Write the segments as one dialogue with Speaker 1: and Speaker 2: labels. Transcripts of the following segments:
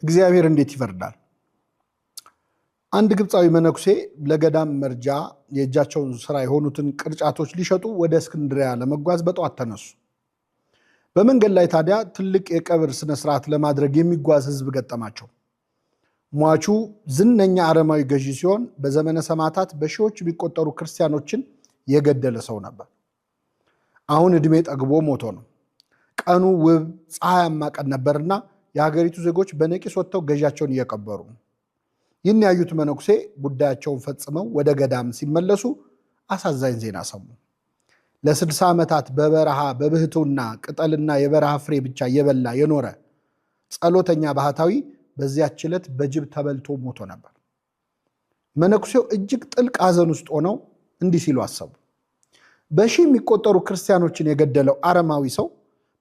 Speaker 1: እግዚአብሔር እንዴት ይፈርዳል? አንድ ግብፃዊ መነኩሴ ለገዳም መርጃ የእጃቸውን ስራ የሆኑትን ቅርጫቶች ሊሸጡ ወደ እስክንድሪያ ለመጓዝ በጠዋት ተነሱ። በመንገድ ላይ ታዲያ ትልቅ የቀብር ስነስርዓት ለማድረግ የሚጓዝ ህዝብ ገጠማቸው። ሟቹ ዝነኛ አረማዊ ገዢ ሲሆን በዘመነ ሰማዕታት በሺዎች የሚቆጠሩ ክርስቲያኖችን የገደለ ሰው ነበር። አሁን ዕድሜ ጠግቦ ሞቶ ነው። ቀኑ ውብ ፀሐያማ ቀን ነበርና የሀገሪቱ ዜጎች በነቂስ ወጥተው ገዣቸውን እየቀበሩ ነው። ይህን ያዩት መነኩሴ ጉዳያቸውን ፈጽመው ወደ ገዳም ሲመለሱ አሳዛኝ ዜና ሰሙ። ለ60 ዓመታት በበረሃ በብህቱና ቅጠልና የበረሃ ፍሬ ብቻ እየበላ የኖረ ጸሎተኛ ባህታዊ በዚያች ዕለት በጅብ ተበልቶ ሞቶ ነበር። መነኩሴው እጅግ ጥልቅ ሐዘን ውስጥ ሆነው እንዲህ ሲሉ አሰቡ። በሺህ የሚቆጠሩ ክርስቲያኖችን የገደለው አረማዊ ሰው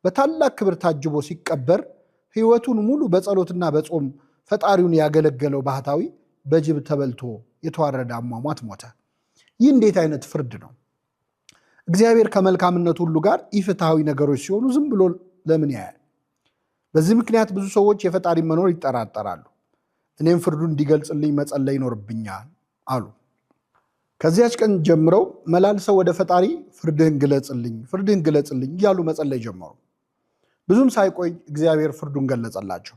Speaker 1: በታላቅ ክብር ታጅቦ ሲቀበር ሕይወቱን ሙሉ በጸሎትና በጾም ፈጣሪውን ያገለገለው ባህታዊ በጅብ ተበልቶ የተዋረደ አሟሟት ሞተ። ይህ እንዴት አይነት ፍርድ ነው? እግዚአብሔር ከመልካምነቱ ሁሉ ጋር ኢፍትሐዊ ነገሮች ሲሆኑ ዝም ብሎ ለምን ያያል? በዚህ ምክንያት ብዙ ሰዎች የፈጣሪ መኖር ይጠራጠራሉ። እኔም ፍርዱን እንዲገልጽልኝ መጸለይ ይኖርብኛል አሉ። ከዚያች ቀን ጀምረው መላልሰው ወደ ፈጣሪ ፍርድህን ግለጽልኝ እያሉ መጸለይ ጀመሩ። ብዙም ሳይቆይ እግዚአብሔር ፍርዱን ገለጸላቸው።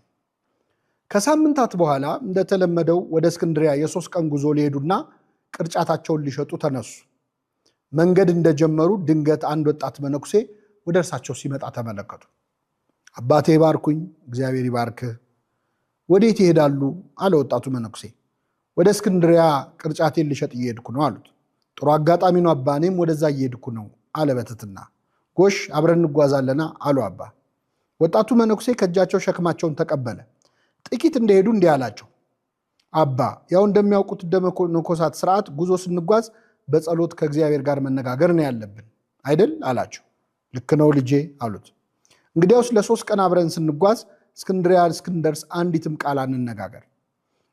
Speaker 1: ከሳምንታት በኋላ እንደተለመደው ወደ እስክንድሪያ የ3 ቀን ጉዞ ሊሄዱና ቅርጫታቸውን ሊሸጡ ተነሱ። መንገድ እንደጀመሩ ድንገት አንድ ወጣት መነኩሴ ወደ እርሳቸው ሲመጣ ተመለከቱ። አባቴ ባርኩኝ። እግዚአብሔር ይባርክህ። ወዴት ይሄዳሉ? አለ ወጣቱ መነኩሴ። ወደ እስክንድሪያ ቅርጫቴን ልሸጥ እየሄድኩ ነው አሉት። ጥሩ አጋጣሚ ነው አባ፣ እኔም ወደዛ እየሄድኩ ነው አለ በትህትና። ጎሽ አብረን እንጓዛለና አሉ አባ። ወጣቱ መነኩሴ ከእጃቸው ሸክማቸውን ተቀበለ። ጥቂት እንደሄዱ እንዲህ አላቸው። አባ ያው እንደሚያውቁት መነኮሳት ስርዓት ጉዞ ስንጓዝ በጸሎት ከእግዚአብሔር ጋር መነጋገር ነው ያለብን አይደል አላቸው። ልክ ነው ልጄ አሉት። እንግዲያውስ ለ3 ቀን አብረን ስንጓዝ እስክንድሪያ እስክንደርስ አንዲትም ቃል አንነጋገር።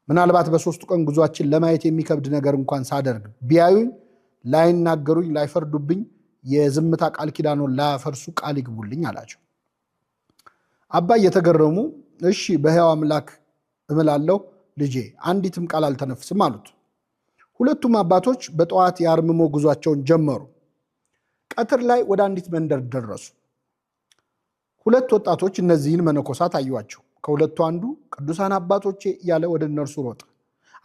Speaker 1: ምናልባት በ3ቱ ቀን ጉዟችን ለማየት የሚከብድ ነገር እንኳን ሳደርግ ቢያዩኝ፣ ላይናገሩኝ፣ ላይፈርዱብኝ የዝምታ ቃል ኪዳኑን ላያፈርሱ ቃል ይግቡልኝ አላቸው። አባ እየተገረሙ እሺ በሕያው አምላክ እምላለሁ ልጄ አንዲትም ቃል አልተነፍስም አሉት። ሁለቱም አባቶች በጠዋት የአርምሞ ጉዟቸውን ጀመሩ። ቀትር ላይ ወደ አንዲት መንደር ደረሱ። 2 ወጣቶች እነዚህን መነኮሳት አዩአቸው። ከሁለቱ አንዱ ቅዱሳን አባቶቼ እያለ ወደ እነርሱ ሮጠ።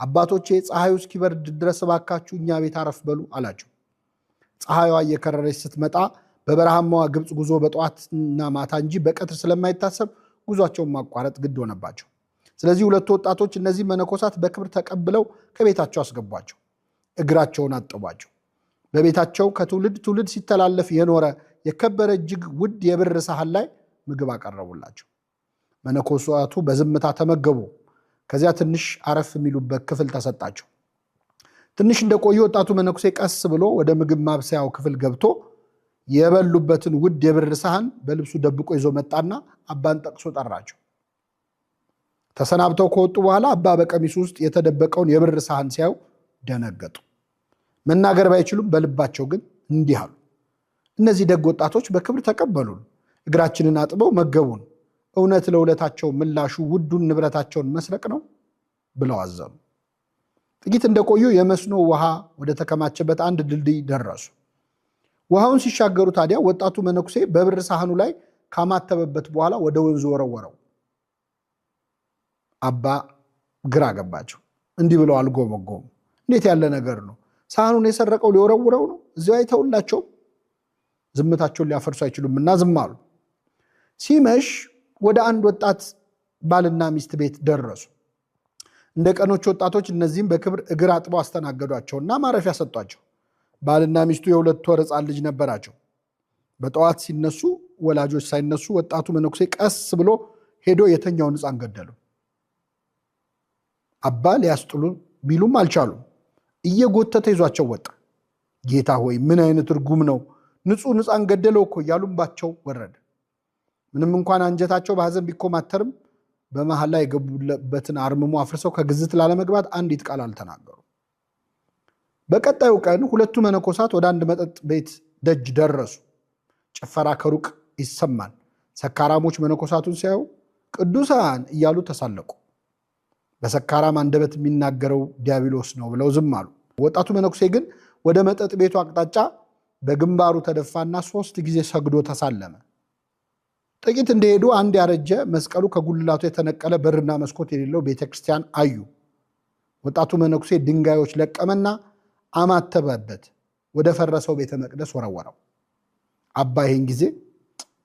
Speaker 1: አባቶቼ ፀሐዩ እስኪበርድ ድረስ እባካችሁ እኛ ቤት አረፍ በሉ አላቸው። ፀሐዩዋ እየከረረች ስትመጣ በበረሃማዋ ግብፅ ጉዞ በጠዋትና ማታ እንጂ በቀትር ስለማይታሰብ ጉዟቸውን ማቋረጥ ግድ ሆነባቸው። ስለዚህ 2 ወጣቶች እነዚህ መነኮሳት በክብር ተቀብለው ከቤታቸው አስገቧቸው። እግራቸውን አጠቧቸው። በቤታቸው ከትውልድ ትውልድ ሲተላለፍ የኖረ የከበረ እጅግ ውድ የብር ሳህን ላይ ምግብ አቀረቡላቸው። መነኮሳቱ በዝምታ ተመገቡ። ከዚያ ትንሽ አረፍ የሚሉበት ክፍል ተሰጣቸው። ትንሽ እንደቆዩ ወጣቱ መነኩሴ ቀስ ብሎ ወደ ምግብ ማብሰያው ክፍል ገብቶ የበሉበትን ውድ የብር ሳህን በልብሱ ደብቆ ይዞ መጣና አባን ጠቅሶ ጠራቸው። ተሰናብተው ከወጡ በኋላ አባ በቀሚሱ ውስጥ የተደበቀውን የብር ሳህን ሲያዩ ደነገጡ። መናገር ባይችሉም በልባቸው ግን እንዲህ አሉ። እነዚህ ደግ ወጣቶች በክብር ተቀበሉን፣ እግራችንን አጥበው መገቡን። እውነት ለውለታቸው ምላሹ ውዱን ንብረታቸውን መስረቅ ነው ብለው አዘኑ። ጥቂት እንደቆዩ የመስኖ ውሃ ወደ ተከማቸበት አንድ ድልድይ ደረሱ። ውሃውን ሲሻገሩ ታዲያ ወጣቱ መነኩሴ በብር ሳህኑ ላይ ካማተበበት በኋላ ወደ ወንዙ ወረወረው። አባ ግራ ገባቸው። እንዲህ ብለው አልጎመጎሙ። እንዴት ያለ ነገር ነው? ሳህኑን የሰረቀው ሊወረውረው ነው? እዚያው አይተውላቸው? ዝምታቸውን ሊያፈርሱ አይችሉምና ዝም አሉ። ሲመሽ ወደ አንድ ወጣት ባልና ሚስት ቤት ደረሱ። እንደ ቀኖች ወጣቶች እነዚህም በክብር እግር አጥበው አስተናገዷቸውና ማረፊያ ሰጧቸው። ባልና ሚስቱ የ2 ወር ሕፃን ልጅ ነበራቸው። በጠዋት ሲነሱ ወላጆች ሳይነሱ ወጣቱ መነኩሴ ቀስ ብሎ ሄዶ የተኛውን ሕፃን ገደሉ። አባ ሊያስጥሉ ቢሉም አልቻሉም። እየጎተተ ይዟቸው ወጣ። ጌታ ሆይ ምን አይነት ርጉም ነው! ንጹሕ ሕፃን ገደለው እኮ እያሉባቸው ወረደ። ምንም እንኳን አንጀታቸው በሐዘን ቢኮማተርም በመሃል ላይ የገቡበትን አርምሞ አፍርሰው ከግዝት ላለመግባት አንዲት ቃል አልተናገሩ። በቀጣዩ ቀን 2ቱ መነኮሳት ወደ አንድ መጠጥ ቤት ደጅ ደረሱ። ጭፈራ ከሩቅ ይሰማል። ሰካራሞች መነኮሳቱን ሲያዩ ቅዱሳን እያሉ ተሳለቁ። በሰካራም አንደበት የሚናገረው ዲያብሎስ ነው ብለው ዝም አሉ። ወጣቱ መነኩሴ ግን ወደ መጠጥ ቤቱ አቅጣጫ በግንባሩ ተደፋና 3 ጊዜ ሰግዶ ተሳለመ። ጥቂት እንደሄዱ አንድ ያረጀ መስቀሉ ከጉልላቱ የተነቀለ በርና መስኮት የሌለው ቤተክርስቲያን አዩ። ወጣቱ መነኩሴ ድንጋዮች ለቀመና አማተበበት፣ ወደ ፈረሰው ቤተ መቅደስ ወረወረው። አባ ይህን ጊዜ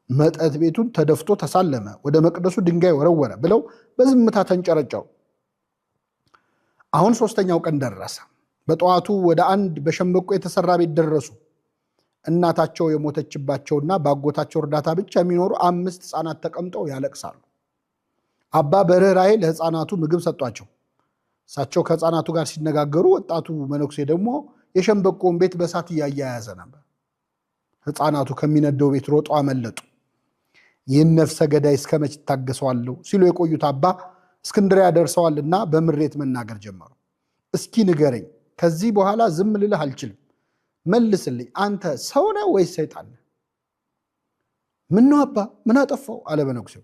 Speaker 1: መጠጥ ቤቱን ተደፍቶ ተሳለመ፣ ወደ መቅደሱ ድንጋይ ወረወረ ብለው በዝምታ ተንጨረጨሩ። አሁን 3ኛው ቀን ደረሰ። በጠዋቱ ወደ አንድ በሸምበቆ የተሰራ ቤት ደረሱ። እናታቸው የሞተችባቸውና በአጎታቸው እርዳታ ብቻ የሚኖሩ 5 ሕፃናት ተቀምጠው ያለቅሳሉ። አባ በርኅራኄ ለሕፃናቱ ምግብ ሰጧቸው። እሳቸው ከሕፃናቱ ጋር ሲነጋገሩ ወጣቱ መነኩሴ ደግሞ የሸምበቆውን ቤት በእሳት እያያያዘ ነበር። ሕፃናቱ ከሚነደው ቤት ሮጠው አመለጡ። ይህን ነፍሰ ገዳይ እስከ መች ታገሰዋለሁ ሲሉ የቆዩት አባ እስክንድርያ ደርሰዋልና በምሬት መናገር ጀመሩ። እስኪ ንገረኝ፣ ከዚህ በኋላ ዝም ልልህ አልችልም። መልስልኝ፣ አንተ ሰው ነህ ወይስ ሰይጣን ነህ? ምን ነው አባ፣ ምን አጠፋው አለ መነኩሴው።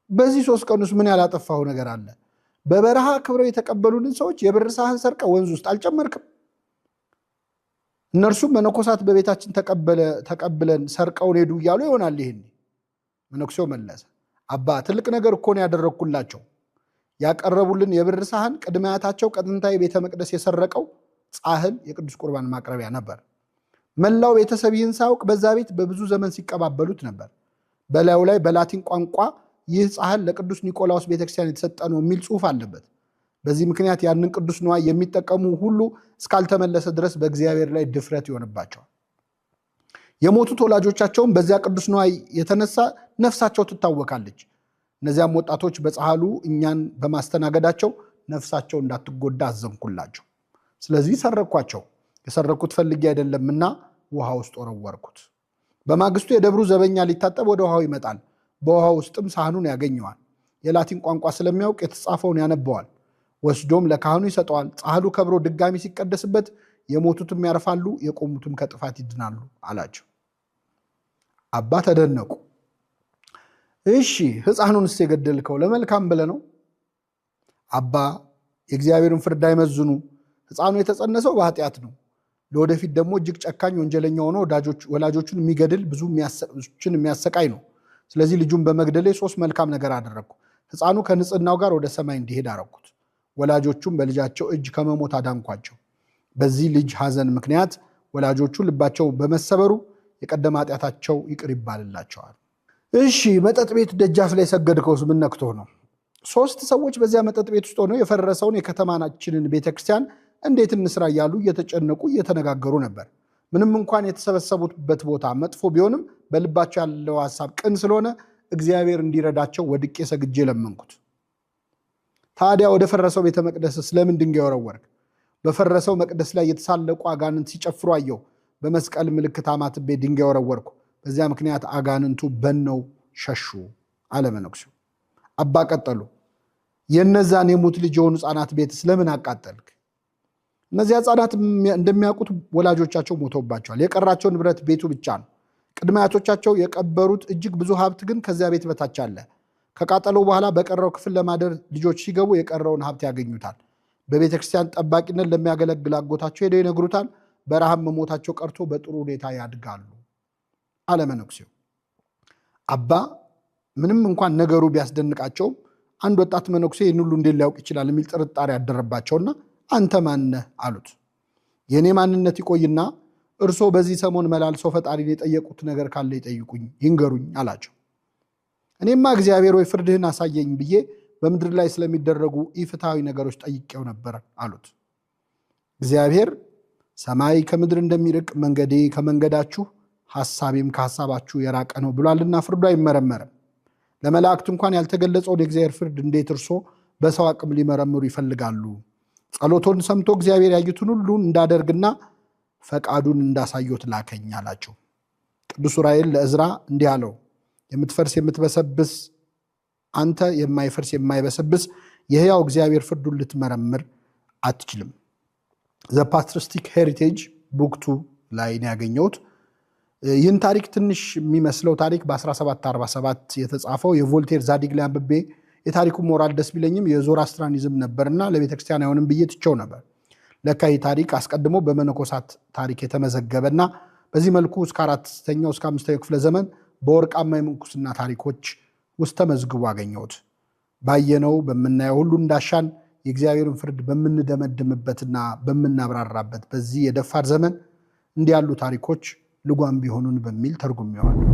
Speaker 1: በዚህ 3 ቀን ውስጥ ምን ያላጠፋው ነገር አለ? በበረሃ ክብረው የተቀበሉንን ሰዎች የብር ሳህን ሰርቀ ወንዝ ውስጥ አልጨመርክም? እነርሱም መነኮሳት በቤታችን ተቀብለን ሰርቀውን ሄዱ እያሉ ይሆናል። ይህን መነኩሴው መለሰ፣ አባ ትልቅ ነገር እኮ ነው ያደረግኩላቸው። ያቀረቡልን የብር ሳህን ቅድመ አያታቸው ከጥንታዊ ቤተ መቅደስ የሰረቀው ጻሕል የቅዱስ ቁርባን ማቅረቢያ ነበር። መላው ቤተሰብ ይህን ሳያውቅ በዛ ቤት በብዙ ዘመን ሲቀባበሉት ነበር። በላዩ ላይ በላቲን ቋንቋ ይህ ጻሕል ለቅዱስ ኒቆላዎስ ቤተክርስቲያን የተሰጠ ነው የሚል ጽሑፍ አለበት። በዚህ ምክንያት ያንን ቅዱስ ንዋይ የሚጠቀሙ ሁሉ እስካልተመለሰ ድረስ በእግዚአብሔር ላይ ድፍረት ይሆንባቸዋል። የሞቱት ወላጆቻቸውም በዚያ ቅዱስ ንዋይ የተነሳ ነፍሳቸው ትታወካለች። እነዚያም ወጣቶች በጻሕሉ እኛን በማስተናገዳቸው ነፍሳቸው እንዳትጎዳ አዘንኩላቸው። ስለዚህ ሰረኳቸው። የሰረኩት ፈልጌ አይደለምና ውሃ ውስጥ ወረወርኩት። በማግስቱ የደብሩ ዘበኛ ሊታጠብ ወደ ውሃው ይመጣል። በውሃ ውስጥም ሳህኑን ያገኘዋል። የላቲን ቋንቋ ስለሚያውቅ የተጻፈውን ያነበዋል። ወስዶም ለካህኑ ይሰጠዋል። ጻሕሉ ከብሮ ድጋሚ ሲቀደስበት የሞቱትም ያርፋሉ፣ የቆሙትም ከጥፋት ይድናሉ አላቸው። አባ ተደነቁ። እሺ ሕፃኑንስ የገደልከው ለመልካም ብለህ ነው? አባ የእግዚአብሔርን ፍርድ አይመዝኑ። ሕፃኑ የተጸነሰው በኃጢአት ነው። ለወደፊት ደግሞ እጅግ ጨካኝ ወንጀለኛ ሆኖ ወላጆቹን የሚገድል ብዙ የሚያሰቃይ ነው። ስለዚህ ልጁን በመግደሌ 3 መልካም ነገር አደረግኩ። ሕፃኑ ከንጽህናው ጋር ወደ ሰማይ እንዲሄድ አረኩት። ወላጆቹም በልጃቸው እጅ ከመሞት አዳንኳቸው። በዚህ ልጅ ሐዘን ምክንያት ወላጆቹ ልባቸው በመሰበሩ የቀደመ ኃጢአታቸው ይቅር ይባልላቸዋል። እሺ መጠጥ ቤት ደጃፍ ላይ ሰገድከውስ ምን ነክቶህ ነው? 3 ሰዎች በዚያ መጠጥ ቤት ውስጥ ሆነው የፈረሰውን የከተማችንን ቤተክርስቲያን እንዴት እንስራ እያሉ እየተጨነቁ እየተነጋገሩ ነበር። ምንም እንኳን የተሰበሰቡበት ቦታ መጥፎ ቢሆንም በልባቸው ያለው ሐሳብ ቅን ስለሆነ እግዚአብሔር እንዲረዳቸው ወድቄ ሰግጄ ለመንኩት። ታዲያ ወደ ፈረሰው ቤተ መቅደስ ስለምን ድንጋይ ወረወርክ? በፈረሰው መቅደስ ላይ የተሳለቁ አጋንንት ሲጨፍሩ አየሁ። በመስቀል ምልክት አማትቤ ድንጋይ ወረወርኩ። በዚያ ምክንያት አጋንንቱ በነው ሸሹ አለ መነኩሴው። አባ ቀጠሉ፣ የነዛን የሙት ልጅ የሆኑ ሕፃናት ቤት ስለምን አቃጠልክ? እነዚያ ሕፃናት እንደሚያውቁት ወላጆቻቸው ሞተውባቸዋል። የቀራቸው ንብረት ቤቱ ብቻ ነው። ቅድመ አያቶቻቸው የቀበሩት እጅግ ብዙ ሀብት ግን ከዚያ ቤት በታች አለ። ከቃጠለው በኋላ በቀረው ክፍል ለማደር ልጆች ሲገቡ የቀረውን ሀብት ያገኙታል። በቤተ ክርስቲያን ጠባቂነት ለሚያገለግል አጎታቸው ሄደው ይነግሩታል። በረሃብ መሞታቸው ቀርቶ በጥሩ ሁኔታ ያድጋሉ አለ መነኩሴው። አባ ምንም እንኳን ነገሩ ቢያስደንቃቸውም አንድ ወጣት መነኩሴ ይህን ሁሉ እንዴት ሊያውቅ ይችላል የሚል ጥርጣሬ ያደረባቸውና አንተ ማነህ አሉት። የእኔ ማንነት ይቆይና እርሶ በዚህ ሰሞን መላልሰው ፈጣሪን የጠየቁት ነገር ካለ ይጠይቁኝ ይንገሩኝ አላቸው። እኔማ እግዚአብሔር ወይ ፍርድህን አሳየኝ ብዬ በምድር ላይ ስለሚደረጉ ኢፍትሐዊ ነገሮች ጠይቄው ነበር አሉት። እግዚአብሔር ሰማይ ከምድር እንደሚርቅ መንገዴ ከመንገዳችሁ ሐሳቤም ከሐሳባችሁ የራቀ ነው ብሏልና ፍርዱ አይመረመርም። ለመላእክት እንኳን ያልተገለጸውን የእግዚአብሔር ፍርድ እንዴት እርሶ በሰው አቅም ሊመረምሩ ይፈልጋሉ? ጸሎቶን ሰምቶ እግዚአብሔር ያዩትን ሁሉ እንዳደርግና ፈቃዱን እንዳሳየት ላከኝ አላቸው። ቅዱስ ዑራኤል ለዕዝራ እንዲህ አለው፣ የምትፈርስ የምትበሰብስ አንተ የማይፈርስ የማይበሰብስ የሕያው እግዚአብሔር ፍርዱን ልትመረምር አትችልም። ዘ ፓትሪስቲክ ሄሪቴጅ ቡክ 2 ላይ ነው ያገኘሁት። ይህን ታሪክ ትንሽ የሚመስለው ታሪክ በ1747 የተጻፈው የቮልቴር ዛዲግ ላይ አንብቤ የታሪኩ ሞራል ደስ ቢለኝም የዞራስትራኒዝም ነበርና ለቤተክርስቲያን አይሆንም ብዬ ትቼው ነበር። ለካ ይህ ታሪክ አስቀድሞ በመነኮሳት ታሪክ የተመዘገበና በዚህ መልኩ እስከ 4ኛው እስከ 5ኛው ክፍለ ዘመን በወርቃማ የምንኩስና ታሪኮች ውስጥ ተመዝግቦ አገኘሁት። ባየነው በምናየው ሁሉ እንዳሻን የእግዚአብሔርን ፍርድ በምንደመድምበትና በምናብራራበት በዚህ የደፋር ዘመን እንዲህ ያሉ ታሪኮች ልጓም ቢሆኑን በሚል ተርጉሜዋለሁ።